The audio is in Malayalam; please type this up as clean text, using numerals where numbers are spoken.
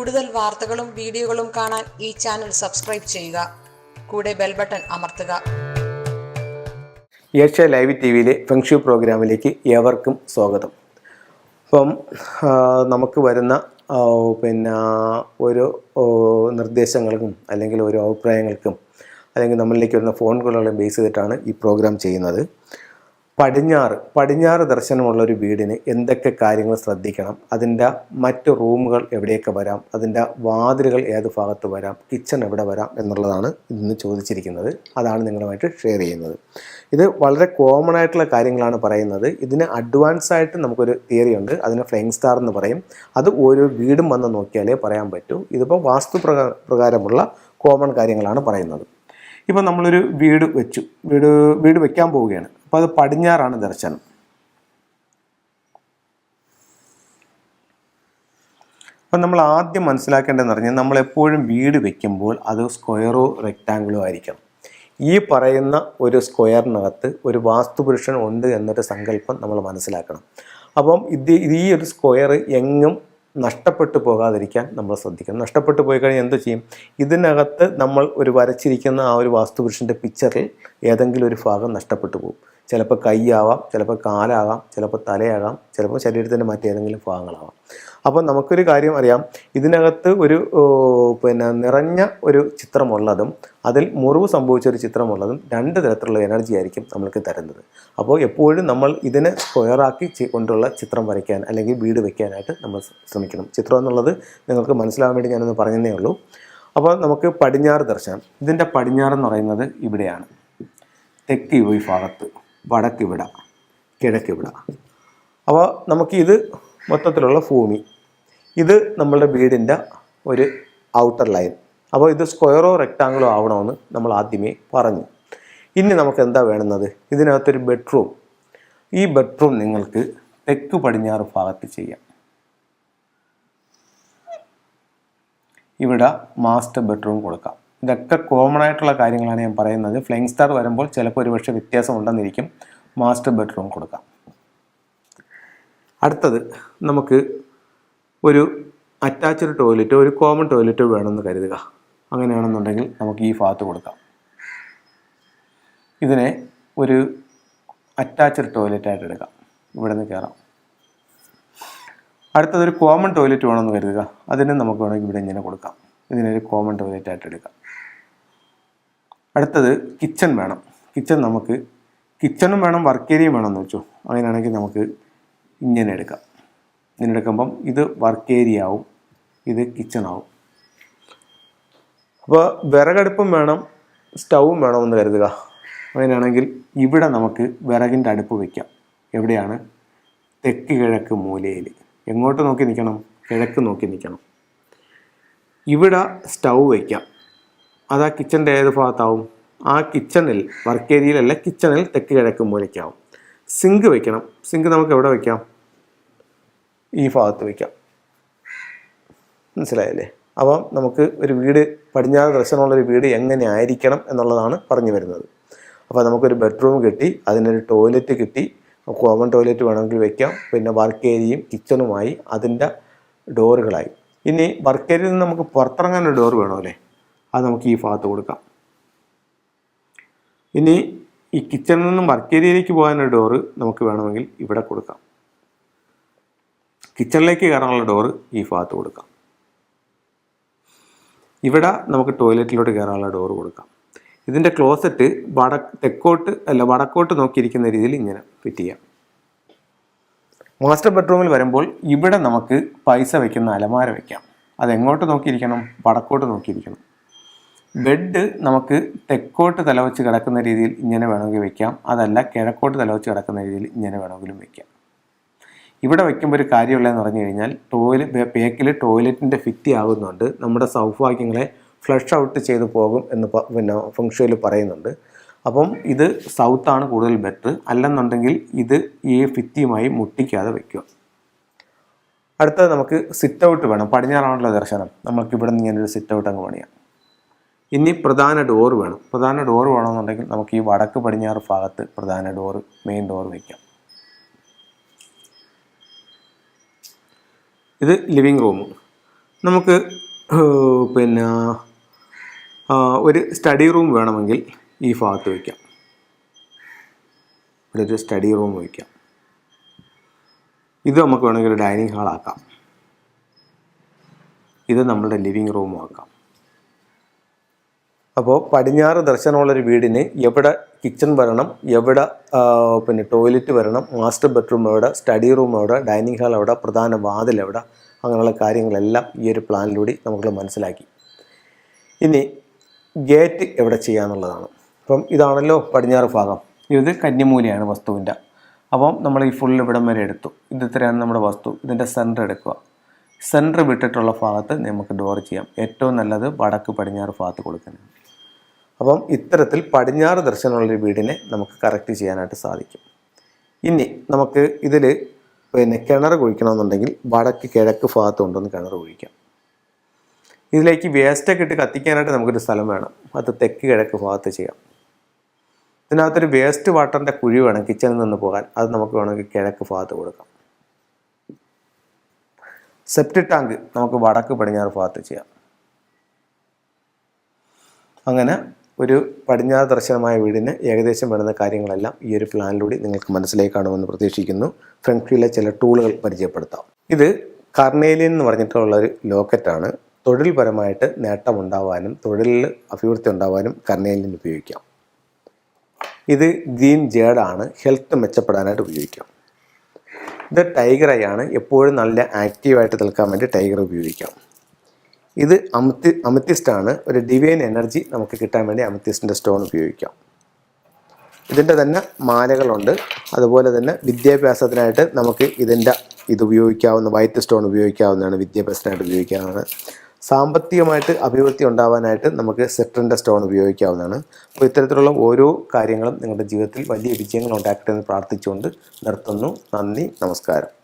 കൂടുതൽ വാർത്തകളും വീഡിയോകളും കാണാൻ ഈ ചാനൽ സബ്സ്ക്രൈബ് ചെയ്യുക. കൂടെ ബെൽ ബട്ടൺ അമർത്തുക. ഏഷ്യ ലൈവ് ടിവിയിലെ ഫെങ്ഷു പ്രോഗ്രാമിലേക്ക് ഏവർക്കും സ്വാഗതം. അപ്പം നമുക്ക് വരുന്ന ഓരോ നിർദ്ദേശങ്ങൾക്കും അല്ലെങ്കിൽ ഓരോ അഭിപ്രായങ്ങൾക്കും അല്ലെങ്കിൽ നമ്മളിലേക്ക് വരുന്ന ഫോൺ കോളുകളെ ബേസ് ചെയ്തിട്ടാണ് ഈ പ്രോഗ്രാം ചെയ്യുന്നത്. പടിഞ്ഞാറ് ദർശനമുള്ളൊരു വീടിന് എന്തൊക്കെ കാര്യങ്ങൾ ശ്രദ്ധിക്കണം, അതിൻ്റെ മറ്റ് റൂമുകൾ എവിടെയൊക്കെ വരാം, അതിൻ്റെ വാതിലുകൾ ഏത് ഭാഗത്ത് വരാം, കിച്ചൺ എവിടെ വരാം എന്നുള്ളതാണ് ഇന്ന് ചോദിച്ചിരിക്കുന്നത്. അതാണ് നിങ്ങളുമായിട്ട് ഷെയർ ചെയ്യുന്നത്. ഇത് വളരെ കോമൺ ആയിട്ടുള്ള കാര്യങ്ങളാണ് പറയുന്നത്. ഇതിന് അഡ്വാൻസ് ആയിട്ട് നമുക്കൊരു തിയറി ഉണ്ട്, അതിന് ഫ്ലൈയിങ് സ്റ്റാർ എന്ന് പറയും. അത് ഓരോ വീടും വന്ന് നോക്കിയാലേ പറയാൻ പറ്റൂ. ഇതിപ്പോൾ വാസ്തു പ്രകാരമുള്ള കോമൺ കാര്യങ്ങളാണ് പറയുന്നത്. ഇപ്പോൾ നമ്മളൊരു വീട് വെക്കാൻ പോവുകയാണ്. അപ്പോൾ അത് പടിഞ്ഞാറാണ് ദർശനം. അപ്പം നമ്മൾ ആദ്യം മനസ്സിലാക്കേണ്ടതെന്ന് പറഞ്ഞാൽ നമ്മളെപ്പോഴും വീട് വെക്കുമ്പോൾ അത് സ്ക്വയറോ റെക്റ്റാങ്കിളോ ആയിരിക്കണം. ഈ പറയുന്ന ഒരു സ്ക്വയറിനകത്ത് ഒരു വാസ്തുപുരുഷൻ ഉണ്ട് എന്നൊരു സങ്കല്പം നമ്മൾ മനസ്സിലാക്കണം. അപ്പം ഈ ഒരു സ്ക്വയർ എങ്ങും നഷ്ടപ്പെട്ടു പോകാതിരിക്കാൻ നമ്മൾ ശ്രദ്ധിക്കണം. നഷ്ടപ്പെട്ടു പോയി കഴിഞ്ഞാൽ എന്ത് ചെയ്യും? ഇതിനകത്ത് നമ്മൾ വരച്ചിരിക്കുന്ന ആ ഒരു വാസ്തുപുരുഷൻ്റെ പിക്ചറിൽ ഏതെങ്കിലും ഒരു ഭാഗം നഷ്ടപ്പെട്ടു പോകും. ചിലപ്പോൾ കൈയാവാം, ചിലപ്പോൾ കാലാകാം, ചിലപ്പോൾ തലയാകാം, ചിലപ്പോൾ ശരീരത്തിൻ്റെ മറ്റേതെങ്കിലും ഭാഗങ്ങളാവാം. അപ്പം നമുക്കൊരു കാര്യം അറിയാം, ഇതിനകത്ത് നിറഞ്ഞ ഒരു ചിത്രമുള്ളതും അതിൽ മുറിവ് സംഭവിച്ചൊരു ചിത്രമുള്ളതും രണ്ട് തരത്തിലുള്ള എനർജി ആയിരിക്കും നമ്മൾക്ക് തരുന്നത്. അപ്പോൾ എപ്പോഴും നമ്മൾ ഇതിനെ സ്ക്വയറാക്കി കൊണ്ടുള്ള ചിത്രം വരയ്ക്കാൻ അല്ലെങ്കിൽ വീട് വയ്ക്കാനായിട്ട് നമ്മൾ ശ്രമിക്കണം. ചിത്രം എന്നുള്ളത് നിങ്ങൾക്ക് മനസ്സിലാകാൻ വേണ്ടി ഞാനൊന്ന് പറഞ്ഞതേ ഉള്ളൂ. അപ്പോൾ നമുക്ക് പടിഞ്ഞാറ് ദർശനം. ഇതിൻ്റെ പടിഞ്ഞാറെന്ന് പറയുന്നത് ഇവിടെയാണ്. തെക്ക് ഈ ഭാഗത്ത്, വടക്കിവിട, കിഴക്കിവിട. അപ്പോൾ നമുക്കിത് മൊത്തത്തിലുള്ള ഭൂമി, ഇത് നമ്മളുടെ വീടിൻ്റെ ഒരു ഔട്ടർ ലൈൻ. അപ്പോൾ ഇത് സ്ക്വയറോ റെക്റ്റാങ്കിളോ ആവണമെന്ന് നമ്മൾ ആദ്യമേ പറഞ്ഞു. ഇനി നമുക്ക് എന്താ വേണ്ടുന്നത്? ഇതിനകത്തൊരു ബെഡ്റൂം. ഈ ബെഡ്റൂം നിങ്ങൾക്ക് തെക്ക് പടിഞ്ഞാറ് ഭാഗത്ത് ചെയ്യാം. ഇവിടെ മാസ്റ്റർ ബെഡ്റൂം കൊടുക്കാം. ഇതൊക്കെ കോമൺ ആയിട്ടുള്ള കാര്യങ്ങളാണ് ഞാൻ പറയുന്നത്. ഫ്ലൈയിങ് സ്റ്റാർ വരുമ്പോൾ ചിലപ്പോൾ ഒരുപക്ഷെ വ്യത്യാസം ഉണ്ടെന്നിരിക്കും. മാസ്റ്റർ ബെഡ്റൂം കൊടുക്കാം. അടുത്തത് നമുക്ക് ഒരു അറ്റാച്ച്ഡ് ടോയ്ലറ്റോ ഒരു കോമൺ ടോയ്ലറ്റോ വേണമെന്ന് കരുതുക. അങ്ങനെയാണെന്നുണ്ടെങ്കിൽ നമുക്ക് ഈ ഭാഗത്ത് കൊടുക്കാം. ഇതിനെ ഒരു അറ്റാച്ച്ഡ് ടോയ്ലറ്റായിട്ട് എടുക്കാം. ഇവിടെ നിന്ന് കയറാം. അടുത്തതൊരു കോമൺ ടോയ്ലറ്റ് വേണമെന്ന് കരുതുക. അതിന് നമുക്ക് വേണമെങ്കിൽ ഇവിടെ ഇങ്ങനെ കൊടുക്കാം. ഇതിനൊരു കോമൺ ടോയ്ലറ്റായിട്ട് എടുക്കാം. അടുത്തത് കിച്ചൺ വേണം. കിച്ചണും വേണം, വർക്ക് ഏരിയയും വേണമെന്ന് വെച്ചു. അങ്ങനെയാണെങ്കിൽ നമുക്ക് ഇങ്ങനെ എടുക്കാം. ഇങ്ങനെ എടുക്കുമ്പം ഇത് വർക്ക് ഏരിയ ആവും, ഇത് കിച്ചൺ ആവും. അപ്പോൾ വിറകടുപ്പും വേണം, സ്റ്റൗവും വേണമെന്ന് കരുതുക. അങ്ങനെയാണെങ്കിൽ ഇവിടെ നമുക്ക് വിറകിൻ്റെ അടുപ്പ് വയ്ക്കാം. എവിടെയാണ്? തെക്ക് കിഴക്ക് മൂലയിൽ. എങ്ങോട്ട് നോക്കി നിൽക്കണം? കിഴക്ക് നോക്കി നിൽക്കണം. ഇവിടെ സ്റ്റൗ വയ്ക്കാം. അത് ആ കിച്ചൻ്റെ ഏത് ഭാഗത്താവും? ആ കിച്ചണിൽ, വർക്ക് ഏരിയയിലല്ല, കിച്ചണിൽ തെക്ക് കിഴക്ക് മൂലയ്ക്കാവും. സിങ്ക് വയ്ക്കണം. സിങ്ക് നമുക്ക് എവിടെ വയ്ക്കാം? ഈ ഭാഗത്ത് വയ്ക്കാം. മനസ്സിലായല്ലേ? അപ്പം നമുക്ക് ഒരു വീട്, പടിഞ്ഞാറ് ദർശനമുള്ളൊരു വീട് എങ്ങനെ ആയിരിക്കണം എന്നുള്ളതാണ് പറഞ്ഞു വരുന്നത്. അപ്പോൾ നമുക്കൊരു ബെഡ്റൂം കിട്ടി, അതിനൊരു ടോയ്ലറ്റ് കിട്ടി, കോമൺ ടോയ്ലറ്റ് വേണമെങ്കിൽ വയ്ക്കാം. പിന്നെ വർക്ക് ഏരിയയും കിച്ചണുമായി അതിൻ്റെ ഡോറുകളായി. ഇനി വർക്ക് ഏരിയയിൽ നിന്ന് നമുക്ക് പുറത്തിറങ്ങാനൊരു ഡോർ വേണമല്ലേ? അത് നമുക്ക് ഈ ഭാഗത്ത് കൊടുക്കാം. ഇനി ഈ കിച്ചണിൽ നിന്നും വർക്ക് ഏരിയയിലേക്ക് പോകാനൊരു ഡോറ് നമുക്ക് വേണമെങ്കിൽ ഇവിടെ കൊടുക്കാം. കിച്ചണിലേക്ക് കയറാനുള്ള ഡോറ് ഈ ഭാഗത്ത് കൊടുക്കാം. ഇവിടെ നമുക്ക് ടോയ്ലറ്റിലോട്ട് കയറാനുള്ള ഡോറ് കൊടുക്കാം. ഇതിൻ്റെ ക്ലോസറ്റ് വടക്കോട്ട് നോക്കിയിരിക്കുന്ന രീതിയിൽ ഇങ്ങനെ ഫിറ്റ് ചെയ്യാം. മാസ്റ്റർ ബെഡ്റൂമിൽ വരുമ്പോൾ ഇവിടെ നമുക്ക് പൈസ വയ്ക്കുന്ന അലമാര വയ്ക്കാം. അതെങ്ങോട്ട് നോക്കിയിരിക്കണം? വടക്കോട്ട് നോക്കിയിരിക്കണം. ബെഡ് നമുക്ക് തെക്കോട്ട് തലവച്ച് കിടക്കുന്ന രീതിയിൽ ഇങ്ങനെ വേണമെങ്കിൽ വയ്ക്കാം. അതല്ല, കിഴക്കോട്ട് തലവച്ച് കിടക്കുന്ന രീതിയിൽ ഇങ്ങനെ വേണമെങ്കിലും വയ്ക്കാം. ഇവിടെ വയ്ക്കുമ്പോൾ ഒരു കാര്യമുള്ളതെന്ന് പറഞ്ഞു കഴിഞ്ഞാൽ പേക്കിൽ ടോയ്ലറ്റിൻ്റെ ഫിറ്റ് ആകുന്നുണ്ട്. നമ്മുടെ സൗഭാഗ്യങ്ങളെ ഫ്ലഷ് ഔട്ട് ചെയ്ത് പോകും എന്ന് ഫെങ്ഷുയിൽ പറയുന്നുണ്ട്. അപ്പം ഇത് സൗത്താണ് കൂടുതൽ ബെറ്റർ. അല്ലെന്നുണ്ടെങ്കിൽ ഇത് ഈ ഫിറ്റിയുമായി മുട്ടിക്കാതെ വയ്ക്കുക. അടുത്തത് നമുക്ക് സിറ്റ് ഔട്ട് വേണം. പടിഞ്ഞാറാണല്ലോ ദർശനം. നമുക്ക് ഇവിടെ നിന്ന് ഇങ്ങനൊരു സിറ്റ് ഔട്ട് അങ്ങ് പണിയാം. ഇനി പ്രധാന ഡോർ വേണം. പ്രധാന ഡോർ വേണമെന്നുണ്ടെങ്കിൽ നമുക്ക് ഈ വടക്ക് പടിഞ്ഞാറ് ഭാഗത്ത് പ്രധാന ഡോറ്, മെയിൻ ഡോർ വയ്ക്കാം. ഇത് ലിവിങ് റൂം. നമുക്ക് പിന്നെ ഒരു സ്റ്റഡി റൂം വേണമെങ്കിൽ ഈ ഭാഗത്ത് വയ്ക്കാം. ഇവിടെ ഒരു സ്റ്റഡി റൂം വയ്ക്കാം. ഇത് നമുക്ക് വേണമെങ്കിൽ ഒരു ഡൈനിങ് ഹാളാക്കാം. ഇത് നമ്മുടെ ലിവിങ് റൂമും ആക്കാം. അപ്പോൾ പടിഞ്ഞാറ് ദർശനമുള്ളൊരു വീടിന് എവിടെ കിച്ചൺ വരണം, എവിടെ പിന്നെ ടോയ്ലറ്റ് വരണം, മാസ്റ്റർ ബെഡ്റൂം എവിടെ, സ്റ്റഡി റൂം എവിടെ, ഡൈനിങ് ഹാൾ എവിടെ, പ്രധാന വാതിൽ എവിടെ, അങ്ങനെയുള്ള കാര്യങ്ങളെല്ലാം ഈ ഒരു പ്ലാനിലൂടെ നമുക്ക് മനസ്സിലാക്കി. ഇനി ഗേറ്റ് എവിടെ ചെയ്യാന്നുള്ളതാണ്. അപ്പം ഇതാണല്ലോ പടിഞ്ഞാറ് ഭാഗം. ഇത് കന്നിമൂലയാണ് വസ്തുവിൻ്റെ. അപ്പം നമ്മൾ ഈ ഫുൾ ഇവിടം വരെ എടുത്തു. ഇത് ഇത്രയാണ് നമ്മുടെ വസ്തു. ഇതിൻ്റെ സെൻറ്റർ എടുക്കുക. സെൻറ്റർ വിട്ടിട്ടുള്ള ഭാഗത്ത് നമുക്ക് ഡോർ ചെയ്യാം. ഏറ്റവും നല്ലത് വടക്ക് പടിഞ്ഞാറ് ഭാഗത്ത് കൊടുക്കുന്നത്. അപ്പം ഇത്തരത്തിൽ പടിഞ്ഞാറ് ദർശനമുള്ളൊരു വീടിനെ നമുക്ക് കറക്റ്റ് ചെയ്യാനായിട്ട് സാധിക്കും. ഇനി നമുക്ക് ഇതിൽ പിന്നെ കിണർ കുഴിക്കണമെന്നുണ്ടെങ്കിൽ വടക്ക് കിഴക്ക് ഭാഗത്ത് കൊണ്ടുവന്ന് കിണർ കുഴിക്കാം. ഇതിലേക്ക് വേസ്റ്റൊക്കെ ഇട്ട് കത്തിക്കാനായിട്ട് നമുക്കൊരു സ്ഥലം വേണം. അത് തെക്ക് കിഴക്ക് ഭാഗത്ത് ചെയ്യാം. ഇതിനകത്തൊരു വേസ്റ്റ് വാട്ടറിൻ്റെ കുഴി വേണം കിച്ചണിൽ നിന്ന് പോകാൻ. അത് നമുക്ക് വേണമെങ്കിൽ കിഴക്ക് ഭാഗത്ത് കൊടുക്കാം. സെപ്റ്റിക് ടാങ്ക് നമുക്ക് വടക്ക് പടിഞ്ഞാറ് ഭാഗത്ത് ചെയ്യാം. അങ്ങനെ ഒരു പടിഞ്ഞാറ് ദർശനമായ വീടിന് ഏകദേശം വരുന്ന കാര്യങ്ങളെല്ലാം ഈ ഒരു പ്ലാനിലൂടെ നിങ്ങൾക്ക് മനസ്സിലേക്ക് കാണുമെന്ന് പ്രതീക്ഷിക്കുന്നു. ഫ്രണ്ട് വ്യൂവിലെ ചില ടൂളുകൾ പരിചയപ്പെടുത്താം. ഇത് കർണേലിയൻ എന്ന് പറഞ്ഞിട്ടുള്ളൊരു ലോക്കറ്റാണ്. തൊഴിൽപരമായിട്ട് നേട്ടമുണ്ടാവാനും തൊഴിലിൽ അഭിവൃദ്ധി ഉണ്ടാവാനും കർണേലിയൻ ഉപയോഗിക്കാം. ഇത് ഗ്രീൻ ജേഡാണ്. ഹെൽത്ത് മെച്ചപ്പെടാനായിട്ട് ഉപയോഗിക്കാം. ഇത് ടൈഗർ ഐ ആണ്. എപ്പോഴും നല്ല ആക്റ്റീവായിട്ട് നിൽക്കാൻ വേണ്ടി ടൈഗർ ഉപയോഗിക്കാം. ഇത് അമത്തിസ്റ്റ് ആണ്. ഒരു ഡിവൈൻ എനർജി നമുക്ക് കിട്ടാൻ വേണ്ടി അമത്തിസ്റ്റിൻ്റെ സ്റ്റോൺ ഉപയോഗിക്കാം. ഇതിൻ്റെ തന്നെ മാലകളുണ്ട്. അതുപോലെ തന്നെ വിദ്യാഭ്യാസത്തിനായിട്ട് നമുക്ക് ഇത് ഉപയോഗിക്കാവുന്ന വൈറ്റ് സ്റ്റോൺ ഉപയോഗിക്കാവുന്നതാണ്. വിദ്യാഭ്യാസത്തിനായിട്ട് ഉപയോഗിക്കാവുന്നതാണ്. സാമ്പത്തികമായിട്ട് അഭിവൃദ്ധി ഉണ്ടാവാനായിട്ട് നമുക്ക് സെട്രിൻ്റെ സ്റ്റോൺ ഉപയോഗിക്കാവുന്നതാണ്. അപ്പോൾ ഇത്തരത്തിലുള്ള ഓരോ കാര്യങ്ങളും നിങ്ങളുടെ ജീവിതത്തിൽ വലിയ വിജയങ്ങൾ ഉണ്ടാക്കട്ടെ എന്ന് പ്രാർത്ഥിച്ചുകൊണ്ട് നിർത്തുന്നു. നന്ദി, നമസ്കാരം.